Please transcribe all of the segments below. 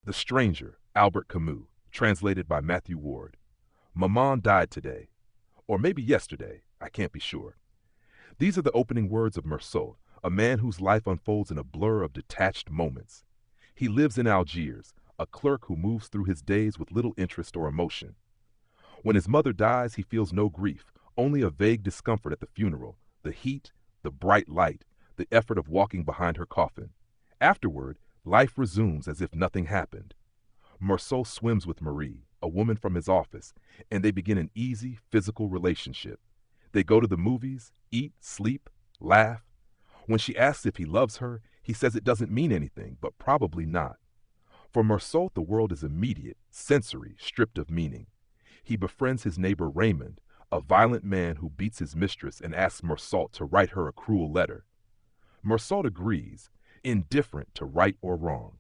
The Stranger, Albert Camus, translated by Matthew Ward. Maman died today, or maybe yesterday, I can't be sure. These are the opening words of Meursault, a man whose life unfolds in a blur of detached moments. He lives in Algiers, a clerk who moves through his days with little interest or emotion. When his mother dies, he feels no grief, only a vague discomfort at the funeral, the heat, the bright light, the effort of walking behind her coffin. Afterward, life resumes as if nothing happened. Meursault swims with Marie, a woman from his office, and they begin an easy, physical relationship. They go to the movies, eat, sleep, laugh. When she asks if he loves her, he says it doesn't mean anything, but probably not. For Meursault, the world is immediate, sensory, stripped of meaning. He befriends his neighbor Raymond, a violent man who beats his mistress and asks Meursault to write her a cruel letter. Meursault agrees, indifferent to right or wrong.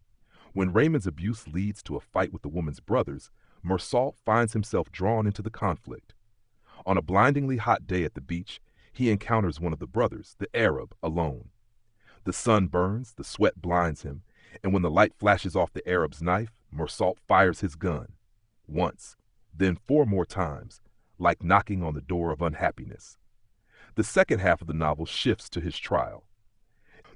When Raymond's abuse leads to a fight with the woman's brothers, Meursault finds himself drawn into the conflict. On a blindingly hot day at the beach, he encounters one of the brothers, the Arab, alone. The sun burns, the sweat blinds him, and when the light flashes off the Arab's knife, Meursault fires his gun. Once, then 4 more times, like knocking on the door of unhappiness. The second half of the novel shifts to his trial.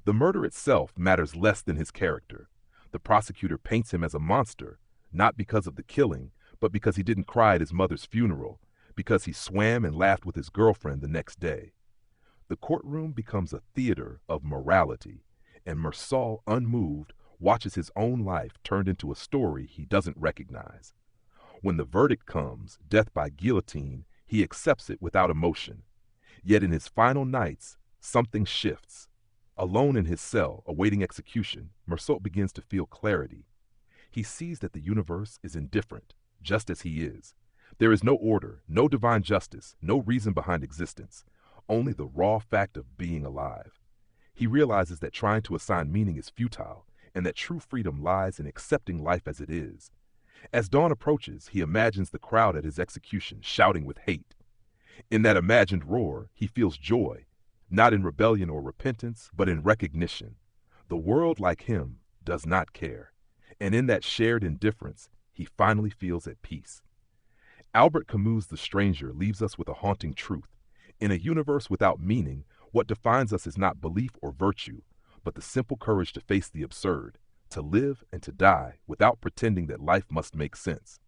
The murder itself matters less than his character. The prosecutor paints him as a monster, not because of the killing, but because he didn't cry at his mother's funeral, because he swam and laughed with his girlfriend the next day. The courtroom becomes a theater of morality, and Meursault, unmoved, watches his own life turned into a story he doesn't recognize. When the verdict comes, death by guillotine, he accepts it without emotion. Yet in his final nights, something shifts. Alone in his cell, awaiting execution, Meursault begins to feel clarity. He sees that the universe is indifferent, just as he is. There is no order, no divine justice, no reason behind existence, only the raw fact of being alive. He realizes that trying to assign meaning is futile, and that true freedom lies in accepting life as it is. As dawn approaches, he imagines the crowd at his execution shouting with hate. In that imagined roar, he feels joy, not in rebellion or repentance, but in recognition. The world, like him, does not care, and in that shared indifference, he finally feels at peace. Albert Camus' The Stranger leaves us with a haunting truth. In a universe without meaning, what defines us is not belief or virtue, but the simple courage to face the absurd, to live and to die without pretending that life must make sense.